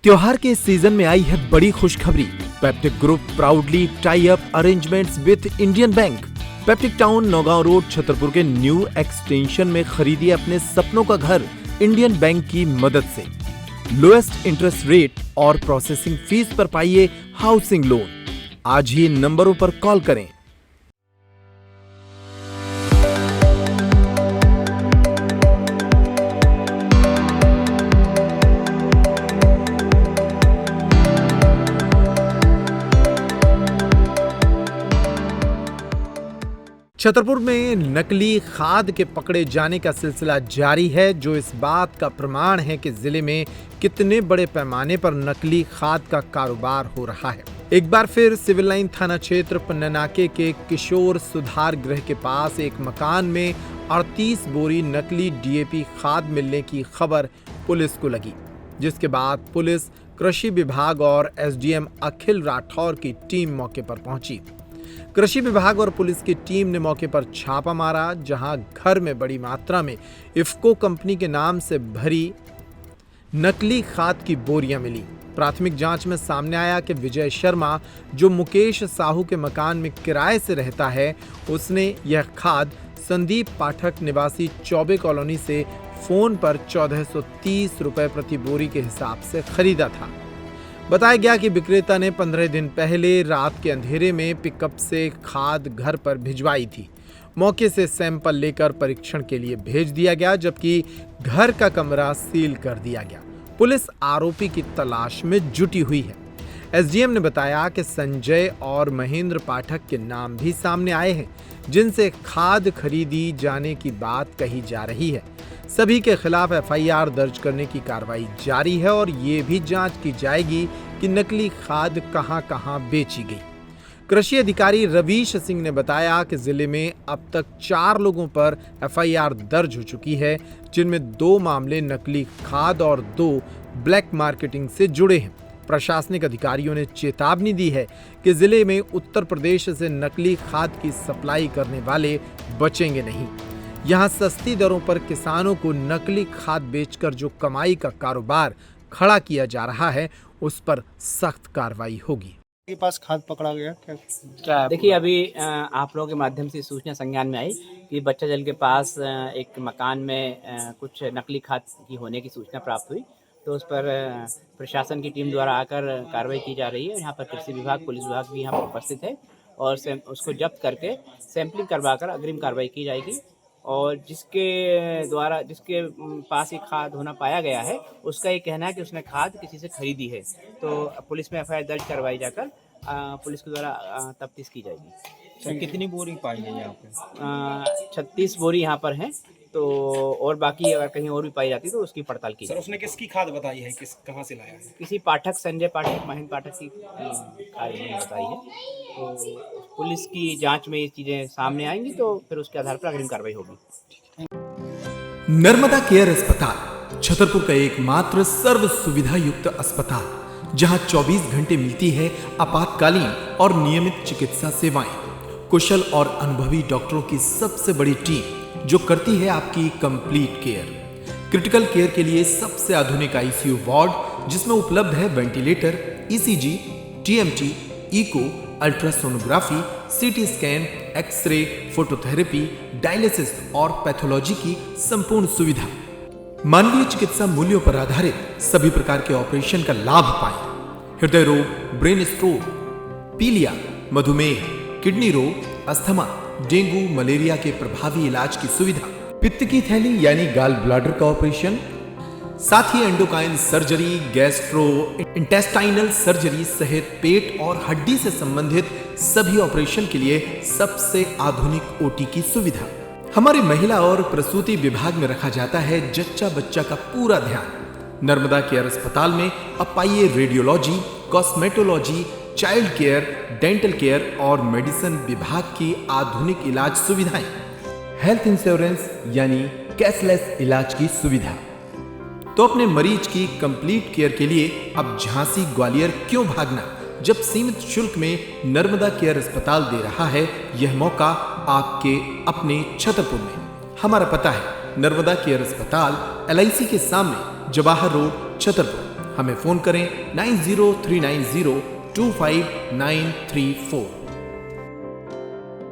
त्योहार के इस सीजन में आई है बड़ी खुशखबरी। Peptic group proudly tie up arrangements with Indian bank. Peptic town Naugaon road Chhatarpur के न्यू एक्सटेंशन में खरीदिए अपने सपनों का घर इंडियन बैंक की मदद से। लोएस्ट इंटरेस्ट रेट और प्रोसेसिंग फीस पर पाइए हाउसिंग लोन। आज ही इन नंबरों पर कॉल करें। छतरपुर में नकली खाद के पकड़े जाने का सिलसिला जारी है, जो इस बात का प्रमाण है कि जिले में कितने बड़े पैमाने पर नकली खाद का कारोबार हो रहा है। एक बार फिर सिविल लाइन थाना क्षेत्र पन्नानाके के किशोर सुधार गृह के पास एक मकान में 38 बोरी नकली डीएपी खाद मिलने की खबर पुलिस को लगी, जिसके बाद पुलिस, कृषि विभाग और एसडीएम अखिल राठौर की टीम मौके पर पहुंची। कृषि विभाग और पुलिस की टीम ने मौके पर छापा मारा, जहां घर में बड़ी मात्रा में इफ्को कंपनी के नाम से भरी नकली खाद की बोरियां मिली। प्राथमिक जांच में सामने आया कि विजय शर्मा, जो मुकेश साहू के मकान में किराए से रहता है, उसने यह खाद संदीप पाठक निवासी चौबे कॉलोनी से फोन पर 1430 रुपए प्रति बोरी के हिसाब से खरीदा था। बताया गया कि विक्रेता ने 15 दिन पहले रात के अंधेरे में पिकअप से खाद घर पर भिजवाई थी। मौके से सैंपल लेकर परीक्षण के लिए भेज दिया गया, जबकि घर का कमरा सील कर दिया गया। पुलिस आरोपी की तलाश में जुटी हुई है। एसडीएम ने बताया कि संजय और महेंद्र पाठक के नाम भी सामने आए हैं, जिनसे खाद खरीदी जाने की बात कही जा रही है। सभी के खिलाफ एफआईआर दर्ज करने की कार्रवाई जारी है और ये भी जांच की जाएगी कि नकली खाद कहां-कहां बेची गई। कृषि अधिकारी रवीश सिंह ने बताया कि जिले में अब तक 4 लोगों पर एफआईआर दर्ज हो चुकी है, जिनमें 2 मामले नकली खाद और 2 ब्लैक मार्केटिंग से जुड़े हैं। प्रशासनिक अधिकारियों ने चेतावनी दी है कि जिले में उत्तर प्रदेश से नकली खाद की सप्लाई करने वाले बचेंगे नहीं। यहाँ सस्ती दरों पर किसानों को नकली खाद बेचकर जो कमाई का कारोबार खड़ा किया जा रहा है, उस पर सख्त कार्रवाई होगी। के पास खाद पकड़ा गया क्या? देखिए, अभी आप लोगों के माध्यम से सूचना संज्ञान में आई कि बच्चा जल के पास एक मकान में कुछ नकली खाद की होने की सूचना प्राप्त हुई, तो उस पर प्रशासन की टीम द्वारा आकर कार्रवाई की जा रही है। यहाँ पर कृषि विभाग, पुलिस विभाग भी यहाँ पर उपस्थित है और उसको जब्त करके सैंपलिंग करवाकर अग्रिम कार्रवाई की जाएगी। और जिसके पास ये खाद होना पाया गया है, उसका ये कहना है कि उसने खाद किसी से खरीदी है, तो पुलिस में एफआईआर दर्ज करवाई जाकर पुलिस के द्वारा तफ्तीश की जाएगी। तो कितनी बोरी पाई है यहाँ पे? 36 बोरी यहाँ पर हैं, तो और बाकी अगर कहीं और भी पाई जाती तो उसकी पड़ताल की जाएगी। उसने किसकी खाद बताई है, कहाँ से लाया है? किसी पाठक, संजय पाठक, महेंद्र पाठक की खाद बताई है। तो पुलिस की जांच में ये चीजें सामने आएंगी तो फिर उसके आधार पर अग्रिम कार्रवाई होगी। नर्मदा केयर अस्पताल छतरपुर का एकमात्र सर्व सुविधा युक्त अस्पताल, जहां 24 घंटे मिलती है आपातकालीन और नियमित चिकित्सा सेवाएं। कुशल और अनुभवी डॉक्टरों की सबसे बड़ी टीम, जो करती है आपकी कंप्लीट केयर। क्रिटिकल केयर के लिए सबसे आधुनिक आईसीयू वार्ड, जिसमें उपलब्ध है ventilator, ECG, TMT, echo, ultrasonography, CT scan, x-ray, phototherapy, dialysis और पैथोलॉजी की संपूर्ण सुविधा। मानवीय चिकित्सा मूल्यों पर आधारित सभी प्रकार के ऑपरेशन का लाभ पाएं। हृदय रोग, ब्रेन स्ट्रोक, पीलिया, मधुमेह, किडनी रोग, अस्थमा, डेंगू, मलेरिया के प्रभावी इलाज की सुविधा, पित्त की थैली यानी गाल ब्लैडर का ऑपरेशन, साथ ही endocrine surgery, gastro intestinal surgery सहित पेट और हड्डी से संबंधित सभी ऑपरेशन के लिए सबसे आधुनिक ओटी की सुविधा। हमारे महिला और प्रसूति विभाग में रखा जाता है जच्चा बच्चा का पूरा ध्यान। नर्मदा केयर अस्पताल में अब पाइए radiology, cosmetology, child care, dental care और मेडिसिन विभाग की आधुनिक इलाज सुविधाएं। हेल्थ इंश्योरेंस यानी कैशलेस इलाज की सुविधा। तो अपने मरीज की कंप्लीट केयर के लिए अब झांसी, ग्वालियर क्यों भागना, जब सीमित शुल्क में नर्मदा केयर अस्पताल दे रहा है यह मौका आपके अपने छतरपुर में। हमारा पता है नर्मदा केयर अस्पताल, LIC के सामने, जवाहर रोड, छतरपुर। हमें फ़ोन करें 9039025934।